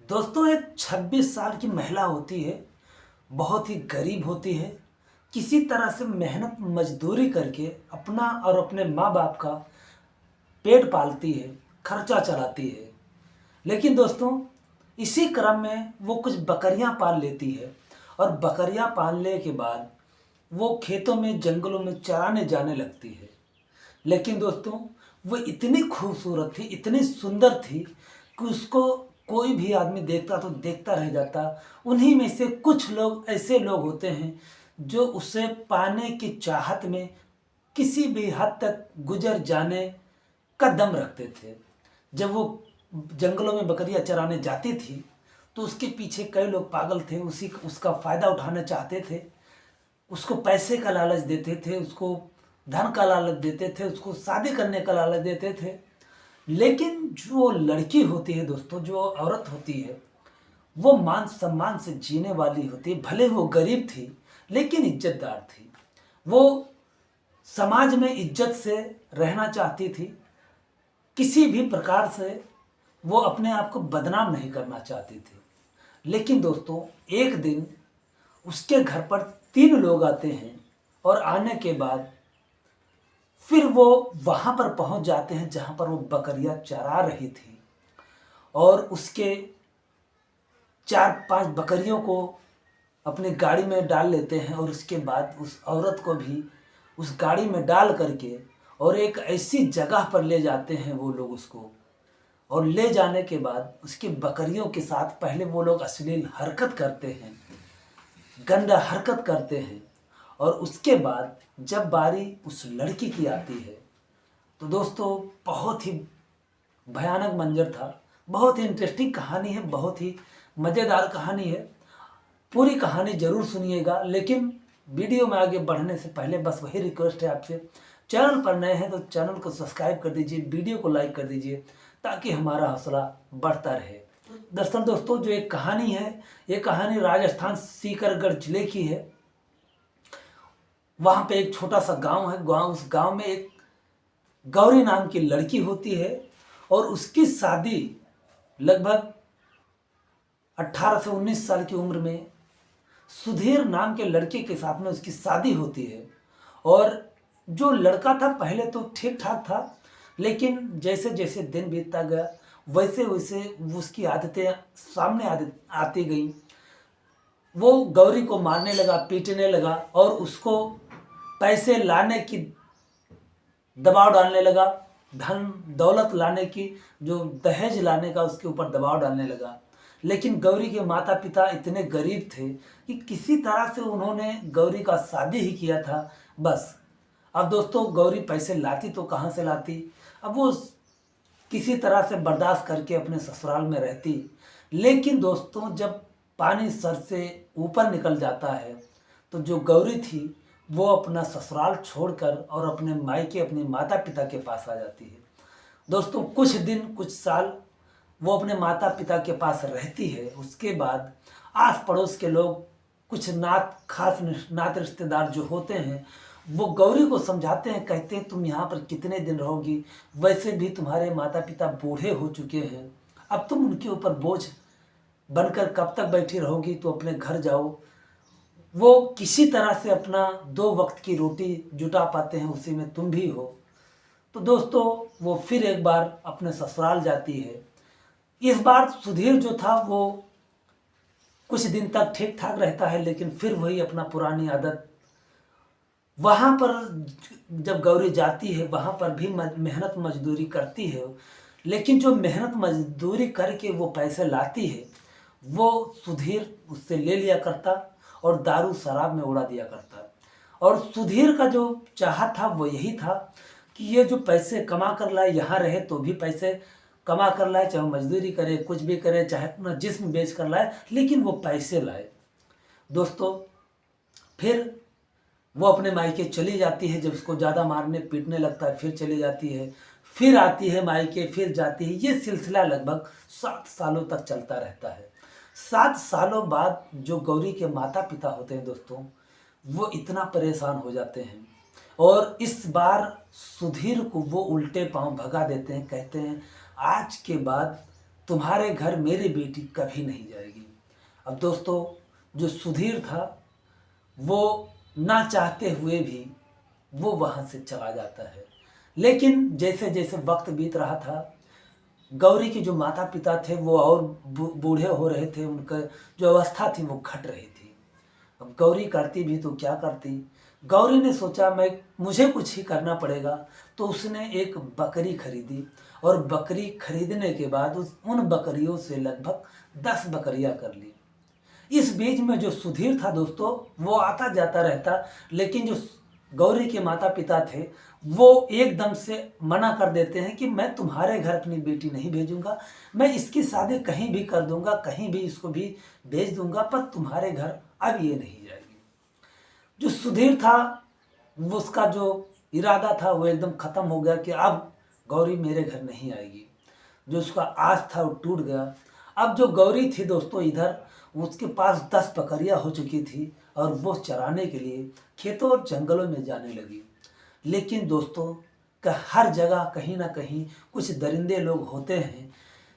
दोस्तों, एक 26 साल की महिला होती है, बहुत ही गरीब होती है। किसी तरह से मेहनत मजदूरी करके अपना और अपने माँ बाप का पेट पालती है, खर्चा चलाती है। लेकिन दोस्तों, इसी क्रम में वो कुछ बकरियां पाल लेती है और बकरियां पालने के बाद वो खेतों में जंगलों में चराने जाने लगती है। लेकिन दोस्तों, वो इतनी खूबसूरत थी, इतनी सुंदर थी कि उसको कोई भी आदमी देखता तो देखता रह जाता। उन्हीं में से कुछ लोग ऐसे लोग होते हैं जो उसे पाने की चाहत में किसी भी हद तक गुजर जाने का दम रखते थे। जब वो जंगलों में बकरियां चराने जाती थी तो उसके पीछे कई लोग पागल थे, उसी उसका फ़ायदा उठाना चाहते थे। उसको पैसे का लालच देते थे, उसको धन का लालच देते थे, उसको शादी करने का लालच देते थे। लेकिन जो लड़की होती है दोस्तों, जो औरत होती है, वो मान सम्मान से जीने वाली होती है। भले वो गरीब थी लेकिन इज्जतदार थी। वो समाज में इज्जत से रहना चाहती थी। किसी भी प्रकार से वो अपने आप को बदनाम नहीं करना चाहती थी। लेकिन दोस्तों, एक दिन उसके घर पर 3 लोग आते हैं और आने के बाद फिर वो वहाँ पर पहुँच जाते हैं जहाँ पर वो बकरियाँ चरा रही थी और उसके 4-5 बकरियों को अपनी गाड़ी में डाल लेते हैं और उसके बाद उस औरत को भी उस गाड़ी में डाल करके और एक ऐसी जगह पर ले जाते हैं वो लोग उसको। और ले जाने के बाद उसकी बकरियों के साथ पहले वो लोग अश्लील हरकत करते हैं, गंदा हरकत करते हैं। और उसके बाद जब बारी उस लड़की की आती है तो दोस्तों, बहुत ही भयानक मंजर था। बहुत ही इंटरेस्टिंग कहानी है, बहुत ही मज़ेदार कहानी है। पूरी कहानी ज़रूर सुनिएगा। लेकिन वीडियो में आगे बढ़ने से पहले बस वही रिक्वेस्ट है आपसे, चैनल पर नए हैं तो चैनल को सब्सक्राइब कर दीजिए, वीडियो को लाइक कर दीजिए ताकि हमारा हौसला बढ़ता रहे। दरअसल दोस्तों, जो एक कहानी है, ये कहानी राजस्थान सीकरगढ़ जिले की है। वहाँ पे एक छोटा सा गांव है। उस गांव में एक गौरी नाम की लड़की होती है और उसकी शादी लगभग 18 से 19 साल की उम्र में सुधीर नाम के लड़के के साथ में उसकी शादी होती है। और जो लड़का था पहले तो ठीक ठाक था, लेकिन जैसे जैसे दिन बीतता गया वैसे वैसे उसकी आदतें सामने आती गई। वो गौरी को मारने लगा, पीटने लगा और उसको पैसे लाने की दबाव डालने लगा, धन दौलत लाने की, जो दहेज लाने का उसके ऊपर दबाव डालने लगा। लेकिन गौरी के माता पिता इतने गरीब थे कि किसी तरह से उन्होंने गौरी का शादी ही किया था बस। अब दोस्तों, गौरी पैसे लाती तो कहाँ से लाती। अब वो किसी तरह से बर्दाश्त करके अपने ससुराल में रहती। लेकिन दोस्तों, जब पानी सर से ऊपर निकल जाता है तो जो गौरी थी वो अपना ससुराल छोड़कर और अपने मायके, अपने माता पिता के पास आ जाती है। दोस्तों, कुछ दिन कुछ साल वो अपने माता पिता के पास रहती है। उसके बाद आस पड़ोस के लोग, कुछ नात रिश्तेदार जो होते हैं, वो गौरी को समझाते हैं, कहते हैं तुम यहाँ पर कितने दिन रहोगी, वैसे भी तुम्हारे माता पिता बूढ़े हो चुके हैं, अब तुम उनके ऊपर बोझ बनकर कब तक बैठी रहोगी, तो अपने घर जाओ। वो किसी तरह से अपना 2 वक्त की रोटी जुटा पाते हैं, उसी में तुम भी हो। तो दोस्तों, वो फिर एक बार अपने ससुराल जाती है। इस बार सुधीर जो था वो कुछ दिन तक ठीक ठाक रहता है, लेकिन फिर वही अपना पुरानी आदत। वहाँ पर जब गौरी जाती है वहाँ पर भी मेहनत मजदूरी करती है, लेकिन जो मेहनत मजदूरी करके वो पैसे लाती है वो सुधीर उससे ले लिया करता और दारू शराब में उड़ा दिया करता। और सुधीर का जो चाहत था वो यही था कि ये जो पैसे कमा कर लाए, यहाँ रहे तो भी पैसे कमा कर लाए, चाहे मजदूरी करे, कुछ भी करे, चाहे अपना जिस्म बेच कर लाए, लेकिन वो पैसे लाए। दोस्तों, फिर वो अपने मायके चली जाती है। जब उसको ज़्यादा मारने पीटने लगता है फिर चली जाती है, फिर आती है मायके, फिर जाती है। ये सिलसिला लगभग 7 सालों तक चलता रहता है। 7 सालों बाद जो गौरी के माता पिता होते हैं दोस्तों, वो इतना परेशान हो जाते हैं और इस बार सुधीर को वो उल्टे पांव भगा देते हैं। कहते हैं आज के बाद तुम्हारे घर मेरी बेटी कभी नहीं जाएगी। अब दोस्तों, जो सुधीर था वो ना चाहते हुए भी वो वहाँ से चला जाता है। लेकिन जैसे जैसे वक्त बीत रहा था, गौरी के जो माता पिता थे वो और बूढ़े हो रहे थे, उनका जो अवस्था थी वो घट रही थी। अब गौरी करती भी तो क्या करती। गौरी ने सोचा मुझे कुछ ही करना पड़ेगा, तो उसने एक बकरी खरीदी और बकरी खरीदने के बाद उन बकरियों से लगभग 10 बकरियां कर ली। इस बीच में जो सुधीर था दोस्तों, वो आता जाता रहता, लेकिन जो गौरी के माता पिता थे वो एकदम से मना कर देते हैं कि मैं तुम्हारे घर अपनी बेटी नहीं भेजूंगा, मैं इसकी शादी कहीं भी कर दूंगा, कहीं भी इसको भी भेज दूंगा, पर तुम्हारे घर अब ये नहीं जाएगी। जो सुधीर था वो उसका जो इरादा था वो एकदम खत्म हो गया कि अब गौरी मेरे घर नहीं आएगी। जो उसका आस था वो टूट गया। अब जो गौरी थी दोस्तों, इधर उसके पास 10 बकरियां हो चुकी थी और वो चराने के लिए खेतों और जंगलों में जाने लगी। लेकिन दोस्तों, हर जगह कहीं ना कहीं कुछ दरिंदे लोग होते हैं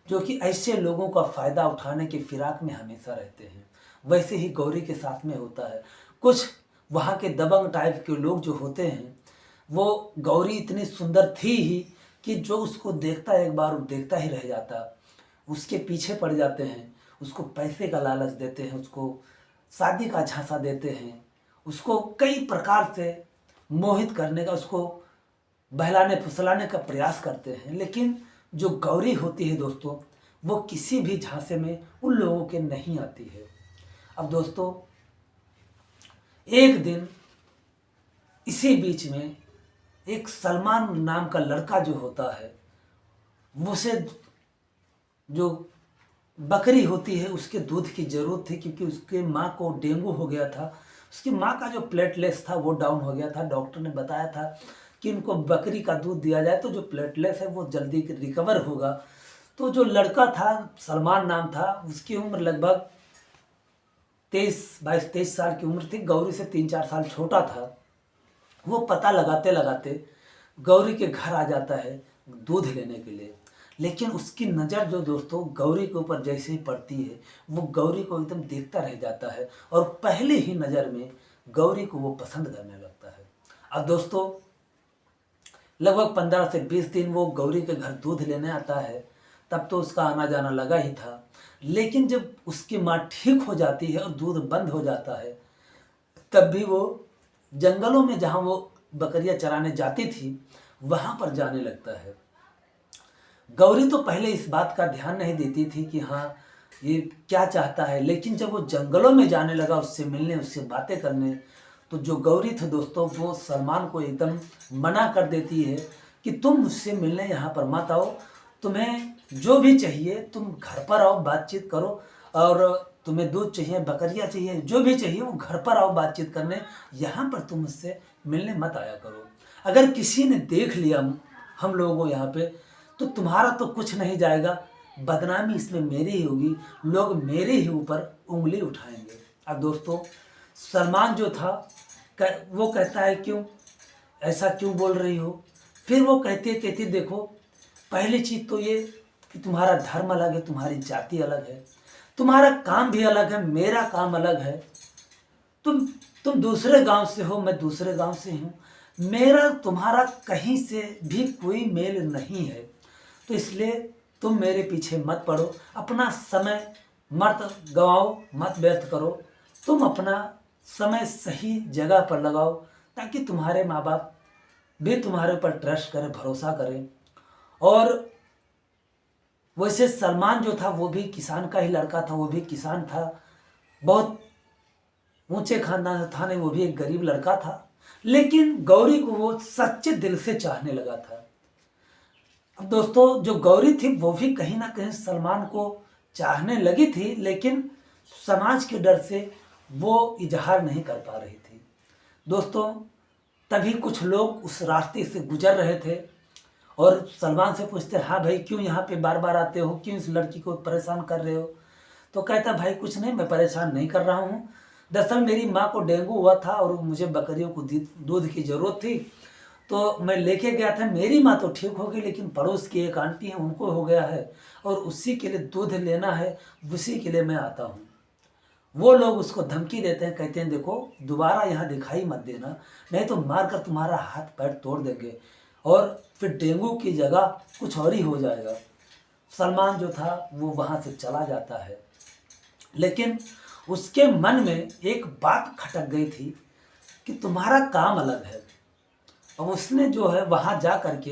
जो कि ऐसे लोगों का फ़ायदा उठाने के फिराक में हमेशा रहते हैं। वैसे ही गौरी के साथ में होता है। कुछ वहाँ के दबंग टाइप के लोग जो होते हैं, वो गौरी इतनी सुंदर थी ही कि जो उसको देखता है एक बार वो देखता ही रह जाता, उसके पीछे पड़ जाते हैं, उसको पैसे का लालच देते हैं, उसको शादी का झांसा देते हैं, उसको कई प्रकार से मोहित करने का, उसको बहलाने फुसलाने का प्रयास करते हैं। लेकिन जो गौरी होती है दोस्तों, वो किसी भी झांसे में उन लोगों के नहीं आती है। अब दोस्तों, एक दिन इसी बीच में एक सलमान नाम का लड़का जो होता है, उसे जो बकरी होती है उसके दूध की ज़रूरत थी, क्योंकि उसके माँ को डेंगू हो गया था। उसकी माँ का जो प्लेटलेट्स था वो डाउन हो गया था। डॉक्टर ने बताया था कि इनको बकरी का दूध दिया जाए तो जो प्लेटलेट्स है वो जल्दी रिकवर होगा। तो जो लड़का था, सलमान नाम था, उसकी उम्र लगभग 22-23 साल की उम्र थी। गौरी से 3-4 साल छोटा था। वो पता लगाते लगाते गौरी के घर आ जाता है दूध लेने के लिए। लेकिन उसकी नज़र जो दोस्तों गौरी के ऊपर जैसे ही पड़ती है, वो गौरी को एकदम देखता रह जाता है और पहले ही नज़र में गौरी को वो पसंद करने लगता है। अब दोस्तों, लगभग 15 से 20 दिन वो गौरी के घर दूध लेने आता है। तब तो उसका आना जाना लगा ही था। लेकिन जब उसकी माँ ठीक हो जाती है और दूध बंद हो जाता है, तब भी वो जंगलों में जहाँ वो बकरियां चराने जाती थी वहाँ पर जाने लगता है। गौरी तो पहले इस बात का ध्यान नहीं देती थी कि हाँ ये क्या चाहता है, लेकिन जब वो जंगलों में जाने लगा उससे मिलने, उससे बातें करने, तो जो गौरी थे दोस्तों वो सलमान को एकदम मना कर देती है कि तुम मुझसे मिलने यहाँ पर मत आओ, तुम्हें जो भी चाहिए तुम घर पर आओ, बातचीत करो, और तुम्हें दूध चाहिए, बकरियाँ चाहिए, जो भी चाहिए वो घर पर आओ बातचीत करने, यहाँ पर तुम मुझसे मिलने मत आया करो। अगर किसी ने देख लिया हम लोगों को यहाँ पे, तो तुम्हारा तो कुछ नहीं जाएगा, बदनामी इसमें मेरी ही होगी, लोग मेरे ही ऊपर उंगली उठाएंगे। अब दोस्तों, सलमान जो था वो कहता है क्यों ऐसा क्यों बोल रही हो। फिर वो कहती देखो, पहली चीज़ तो ये कि तुम्हारा धर्म अलग है, तुम्हारी जाति अलग है, तुम्हारा काम भी अलग है, मेरा काम अलग है। तुम दूसरे गांव से हो, मैं दूसरे गांव से हूँ, मेरा तुम्हारा कहीं से भी कोई मेल नहीं है। तो इसलिए तुम मेरे पीछे मत पड़ो, अपना समय मत गवाओ, मत व्यर्थ करो, तुम अपना समय सही जगह पर लगाओ ताकि तुम्हारे माँ बाप भी तुम्हारे ऊपर ट्रस्ट करें, भरोसा करें। और वैसे सलमान जो था वो भी किसान का ही लड़का था, वो भी किसान था, बहुत ऊंचे खानदान से था नहीं, वो भी एक गरीब लड़का था। लेकिन गौरी को वो सच्चे दिल से चाहने लगा था। अब दोस्तों, जो गौरी थी वो भी कहीं ना कहीं सलमान को चाहने लगी थी, लेकिन समाज के डर से वो इजहार नहीं कर पा रही थी। दोस्तों, तभी कुछ लोग उस रास्ते से गुजर रहे थे और सलमान से पूछते, हाँ भाई क्यों यहाँ पे बार बार आते हो, क्यों इस लड़की को परेशान कर रहे हो। तो कहता, भाई कुछ नहीं, मैं परेशान नहीं कर रहा हूँ, दरअसल मेरी माँ को डेंगू हुआ था और मुझे बकरियों को दूध की ज़रूरत थी, तो मैं लेके गया था, मेरी माँ तो ठीक हो गई, लेकिन पड़ोस की एक आंटी है उनको हो गया है और उसी के लिए दूध लेना है, उसी के लिए मैं आता हूँ। वो लोग उसको धमकी देते हैं, कहते हैं देखो दोबारा यहाँ दिखाई मत देना, नहीं तो मार कर तुम्हारा हाथ पैर तोड़ देंगे और फिर डेंगू की जगह कुछ और ही हो जाएगा। सलमान जो था वो वहाँ से चला जाता है, लेकिन उसके मन में एक बात खटक गई थी कि तुम्हारा काम अलग है। अब उसने जो है वहाँ जा कर के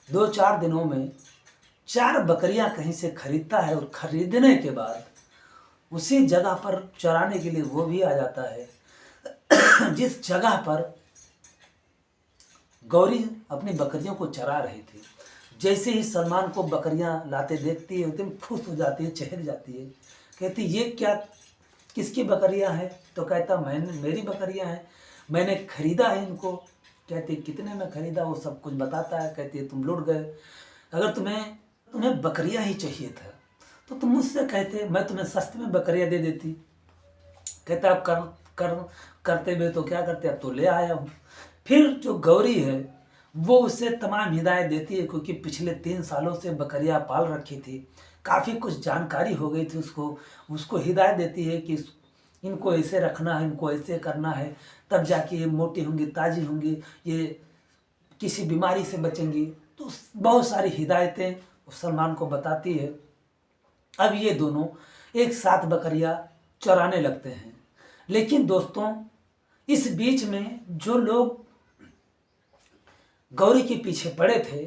2-4 दिनों में 4 बकरियां कहीं से खरीदता है और खरीदने के बाद उसी जगह पर चराने के लिए वो भी आ जाता है जिस जगह पर गौरी अपनी बकरियों को चरा रही थी। जैसे ही सलमान को बकरियां लाते देखती है एकदम खुश हो जाती है, चहल जाती है, कहती ये क्या, किसकी बकरियां हैं? तो कहता मेरी बकरियां हैं, मैंने खरीदा है इनको। कहती कितने में खरीदा? वो सब कुछ बताता है। कहती है तुम लुट गए, अगर तुम्हें बकरियां ही चाहिए था तो तुम मुझसे कहते, मैं तुम्हें सस्ते में बकरियां दे देती। कहता अब करते हुए तो क्या करते, अब तो ले आया हूँ। फिर जो गौरी है वो उसे तमाम हिदायत देती है, क्योंकि पिछले 3 सालों से बकरियां पाल रखी थी, काफ़ी कुछ जानकारी हो गई थी उसको हिदायत देती है कि इनको ऐसे रखना है, इनको ऐसे करना है, तब जाके ये मोटी होंगी, ताज़ी होंगी, ये किसी बीमारी से बचेंगी। तो बहुत सारी हिदायतें सलमान को बताती है। अब ये दोनों एक साथ बकरियां चराने लगते हैं, लेकिन दोस्तों इस बीच में जो लोग गौरी के पीछे पड़े थे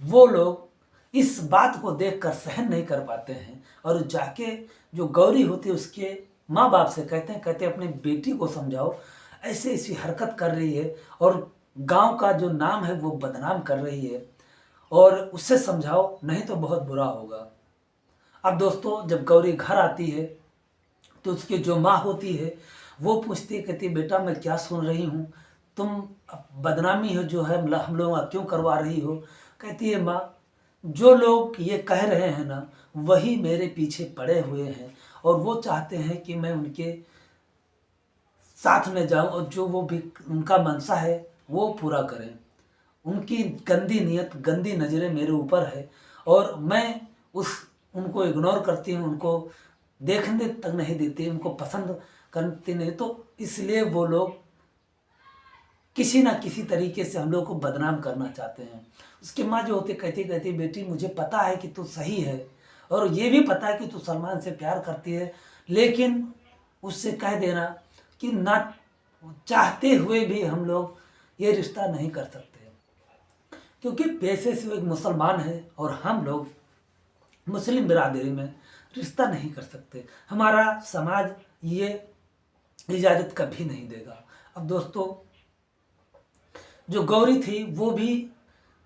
वो लोग इस बात को देखकर सहन नहीं कर पाते हैं और जाके जो गौरी होती है उसके माँ बाप से कहते हैं अपनी बेटी को समझाओ, ऐसे ऐसी हरकत कर रही है और गांव का जो नाम है वो बदनाम कर रही है, और उससे समझाओ नहीं तो बहुत बुरा होगा। अब दोस्तों जब गौरी घर आती है तो उसकी जो माँ होती है वो पूछती है, कहती बेटा मैं क्या सुन रही हूँ, तुम बदनामी हो जो है हम लोग क्यों करवा रही हो? कहती है माँ जो लोग ये कह रहे हैं ना वही मेरे पीछे पड़े हुए हैं और वो चाहते हैं कि मैं उनके साथ में जाऊं और जो वो भी उनका मनसा है वो पूरा करें। उनकी गंदी नीयत, गंदी नज़रें मेरे ऊपर है और मैं उनको इग्नोर करती हूँ, उनको देखने तक नहीं देती, उनको पसंद करती नहीं, तो इसलिए वो लोग किसी ना किसी तरीके से हम लोग को बदनाम करना चाहते हैं। उसकी माँ जो होती कहती बेटी मुझे पता है कि तू सही है और ये भी पता है कि तू सलमान से प्यार करती है, लेकिन उससे कह देना कि ना चाहते हुए भी हम लोग ये रिश्ता नहीं कर सकते, क्योंकि पैसे से वो एक मुसलमान है और हम लोग मुस्लिम बिरादरी में रिश्ता नहीं कर सकते, हमारा समाज ये इजाज़त कभी नहीं देगा। अब दोस्तों जो गौरी थी वो भी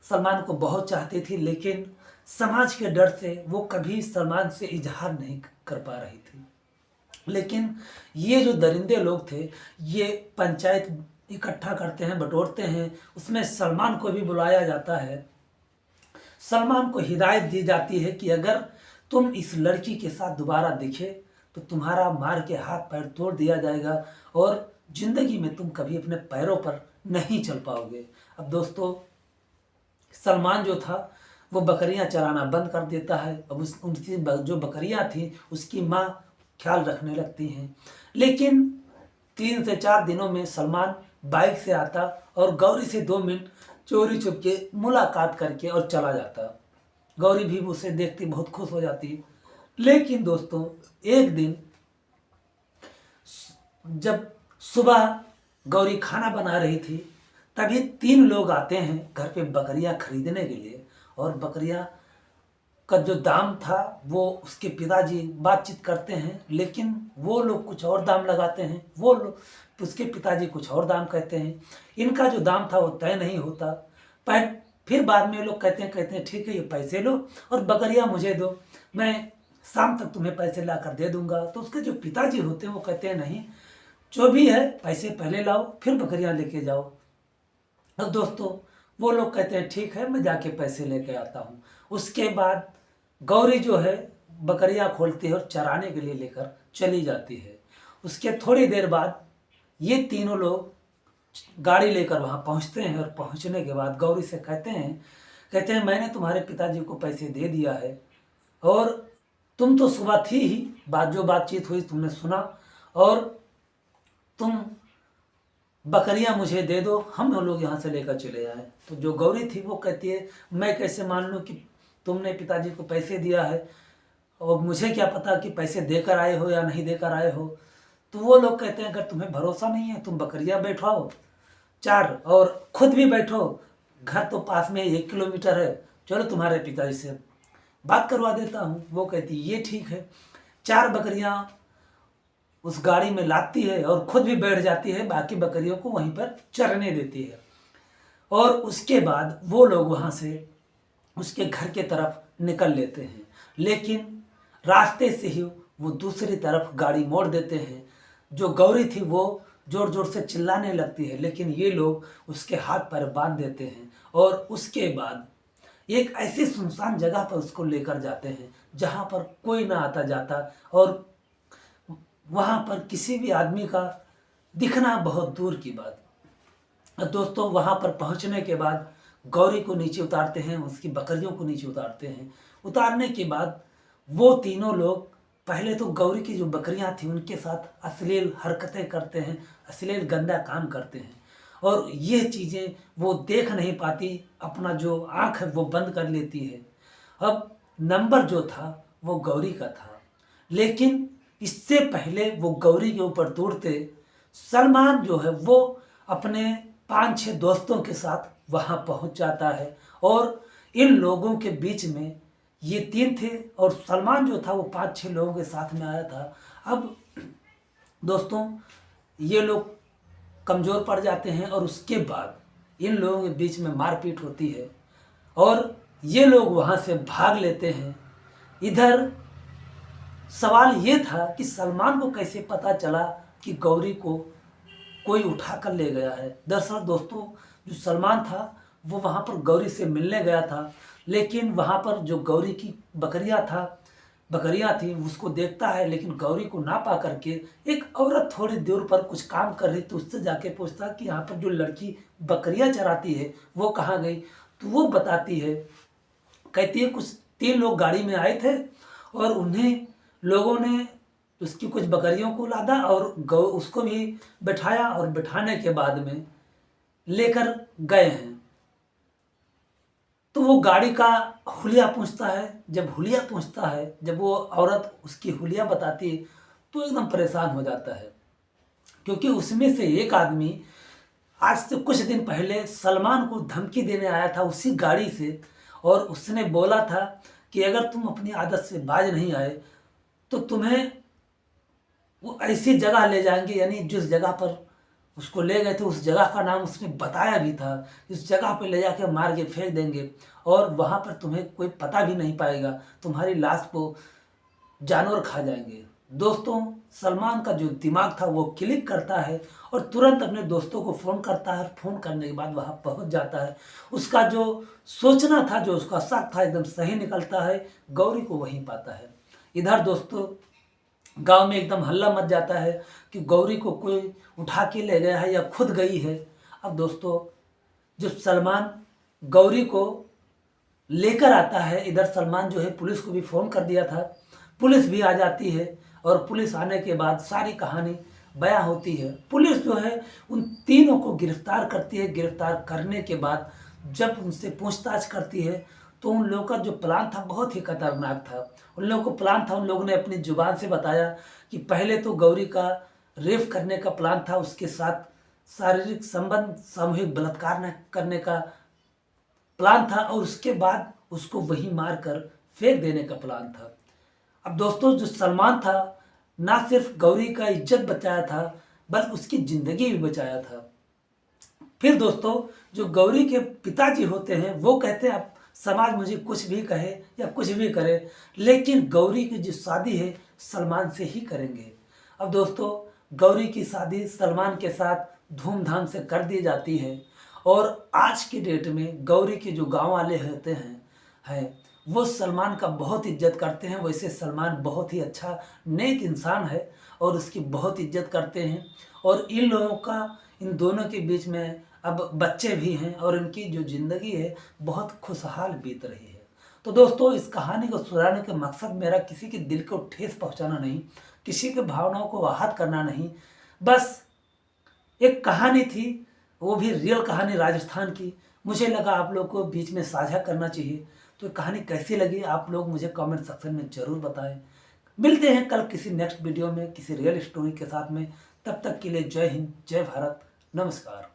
सलमान को बहुत चाहती थी, लेकिन समाज के डर से वो कभी सलमान से इजहार नहीं कर पा रही थी। लेकिन ये जो दरिंदे लोग थे ये पंचायत इकट्ठा करते हैं, बटोरते हैं, उसमें सलमान को भी बुलाया जाता है। सलमान को हिदायत दी जाती है कि अगर तुम इस लड़की के साथ दोबारा दिखे तो तुम्हारा मार के हाथ पैर तोड़ दिया जाएगा और ज़िंदगी में तुम कभी अपने पैरों पर नहीं चल पाओगे। अब दोस्तों सलमान जो था वो बकरियां चराना बंद कर देता है। अब उनकी जो बकरियां थी उसकी माँ ख्याल रखने लगती हैं, लेकिन 3 से 4 दिनों में सलमान बाइक से आता और गौरी से 2 मिनट चोरी छुप के मुलाकात करके और चला जाता। गौरी भी उसे देखती बहुत खुश हो जाती। लेकिन दोस्तों एक दिन जब सुबह गौरी खाना बना रही थी तभी 3 लोग आते हैं घर पे बकरियां खरीदने के लिए, और बकरियां का जो दाम था वो उसके पिताजी बातचीत करते हैं, लेकिन वो लोग कुछ और दाम लगाते हैं, वो लोग उसके पिताजी कुछ और दाम कहते हैं। इनका जो दाम था वो तय नहीं होता। पर फिर बाद में लोग कहते हैं ठीक है ये पैसे लो और बकरियां मुझे दो, मैं शाम तक तुम्हें पैसे ला कर दे दूंगा। तो उसके जो पिताजी होते हैं वो कहते हैं नहीं, जो भी है पैसे पहले लाओ फिर बकरियां लेके जाओ। अब दोस्तों वो लोग कहते हैं ठीक है मैं जाके पैसे लेके आता हूँ। उसके बाद गौरी जो है बकरियां खोलती है और चराने के लिए लेकर चली जाती है। उसके थोड़ी देर बाद ये तीनों लोग गाड़ी लेकर वहाँ पहुँचते हैं और पहुँचने के बाद गौरी से कहते हैं मैंने तुम्हारे पिताजी को पैसे दे दिया है और तुम तो सुबह थी ही, बातचीत हुई तुमने सुना, और तुम बकरियां मुझे दे दो, हम लोग यहाँ से लेकर चले आए। तो जो गौरी थी वो कहती है मैं कैसे मान लूँ कि तुमने पिताजी को पैसे दिया है, और मुझे क्या पता कि पैसे देकर आए हो या नहीं देकर आए हो। तो वो लोग कहते हैं अगर तुम्हें भरोसा नहीं है तुम बकरियां बैठाओ 4 और खुद भी बैठो, घर तो पास में 1 किलोमीटर है, चलो तुम्हारे पिताजी से बात करवा देता हूँ। वो कहती ये ठीक है। 4 बकरियां उस गाड़ी में लाती है और खुद भी बैठ जाती है, बाकी बकरियों को वहीं पर चरने देती है। और उसके बाद वो लोग वहाँ से उसके घर के तरफ निकल लेते हैं, लेकिन रास्ते से ही वो दूसरी तरफ गाड़ी मोड़ देते हैं। जो गौरी थी वो ज़ोर ज़ोर से चिल्लाने लगती है, लेकिन ये लोग उसके हाथ पैर बांध देते हैं और उसके बाद एक ऐसी सुनसान जगह पर उसको लेकर जाते हैं जहाँ पर कोई ना आता जाता, और वहाँ पर किसी भी आदमी का दिखना बहुत दूर की बात। दोस्तों वहाँ पर पहुँचने के बाद गौरी को नीचे उतारते हैं, उसकी बकरियों को नीचे उतारते हैं। उतारने के बाद वो तीनों लोग पहले तो गौरी की जो बकरियां थी उनके साथ अश्लील हरकतें करते हैं, अश्लील गंदा काम करते हैं, और ये चीज़ें वो देख नहीं पाती, अपना जो आँख है वो बंद कर लेती है। अब नंबर जो था वो गौरी का था, लेकिन इससे पहले वो गौरी के ऊपर दौड़ते सलमान जो है वो अपने 5-6 दोस्तों के साथ वहाँ पहुँच जाता है, और इन लोगों के बीच में ये 3 थे और सलमान जो था वो 5-6 लोगों के साथ में आया था। अब दोस्तों ये लोग कमज़ोर पड़ जाते हैं और उसके बाद इन लोगों के बीच में मारपीट होती है और ये लोग वहाँ से भाग लेते हैं। इधर सवाल ये था कि सलमान को कैसे पता चला कि गौरी को कोई उठा कर ले गया है। दरअसल दोस्तों जो सलमान था वो वहाँ पर गौरी से मिलने गया था, लेकिन वहाँ पर जो गौरी की बकरियाँ थी उसको देखता है, लेकिन गौरी को ना पा करके एक औरत थोड़ी दूर पर कुछ काम कर रही, तो उससे जाके पूछता कि यहाँ पर जो लड़की बकरियाँ चराती है वो कहाँ गई। तो वो बताती है, कहती है कुछ 3 लोग गाड़ी में आए थे और उन्हें लोगों ने उसकी कुछ बकरियों को लादा और उसको भी बैठाया, और बैठाने के बाद में लेकर गए हैं। तो वो गाड़ी का हुलिया पूछता है, जब वो औरत उसकी हुलिया बताती है तो एकदम परेशान हो जाता है, क्योंकि उसमें से एक आदमी आज से कुछ दिन पहले सलमान को धमकी देने आया था उसी गाड़ी से, और उसने बोला था कि अगर तुम अपनी आदत से बाज नहीं आए तो तुम्हें वो ऐसी जगह ले जाएंगे, यानी जिस जगह पर उसको ले गए थे उस जगह का नाम उसने बताया भी था, इस जगह पे ले जाके मार के फेंक देंगे और वहाँ पर तुम्हें कोई पता भी नहीं पाएगा, तुम्हारी लाश को जानवर खा जाएंगे। दोस्तों सलमान का जो दिमाग था वो क्लिक करता है और तुरंत अपने दोस्तों को फ़ोन करता है, फ़ोन करने के बाद वहाँ पहुँच जाता है। उसका जो सोचना था, जो उसका शक था, एकदम सही निकलता है, गौरी को वहीं पाता है। इधर दोस्तों गांव में एकदम हल्ला मच जाता है कि गौरी को कोई उठा के ले गया है या खुद गई है। अब दोस्तों जब सलमान गौरी को लेकर आता है, इधर सलमान जो है पुलिस को भी फ़ोन कर दिया था, पुलिस भी आ जाती है और पुलिस आने के बाद सारी कहानी बयां होती है। पुलिस जो है उन तीनों को गिरफ्तार करती है। गिरफ्तार करने के बाद जब उनसे पूछताछ करती है तो उन लोगों का जो प्लान था बहुत ही खतरनाक था। उन लोगों को प्लान था, उन लोगों ने अपनी जुबान से बताया कि पहले तो गौरी का रेप करने का प्लान था, उसके साथ शारीरिक संबंध, सामूहिक बलात्कार करने का प्लान था, और उसके बाद उसको वहीं मार कर फेंक देने का प्लान था। अब दोस्तों जो सलमान था ना सिर्फ गौरी का इज्जत बचाया था बल्कि उसकी ज़िंदगी भी बचाया था। फिर दोस्तों जो गौरी के पिताजी होते हैं वो कहते हैं अब समाज मुझे कुछ भी कहे या कुछ भी करे, लेकिन गौरी की जो शादी है सलमान से ही करेंगे। अब दोस्तों गौरी की शादी सलमान के साथ धूमधाम से कर दी जाती है, और आज की डेट में गौरी के जो गांव वाले होते हैं वो सलमान का बहुत इज्जत करते हैं। वैसे सलमान बहुत ही अच्छा नेक इंसान है और उसकी बहुत इज्जत करते हैं, और इन लोगों का इन दोनों के बीच में अब बच्चे भी हैं और इनकी जो ज़िंदगी है बहुत खुशहाल बीत रही है। तो दोस्तों, इस कहानी को सुनाने का मकसद मेरा किसी के दिल को ठेस पहुंचाना नहीं, किसी के भावनाओं को आहत करना नहीं, बस एक कहानी थी, वो भी रियल कहानी राजस्थान की। मुझे लगा आप लोग को बीच में साझा करना चाहिए। तो ये कहानी कैसी लगी आप लोग मुझे कमेंट सेक्शन में ज़रूर बताएं। मिलते हैं कल किसी नेक्स्ट वीडियो में किसी रियल स्टोरी के साथ में। तब तक के लिए जय हिंद, जय भारत, नमस्कार।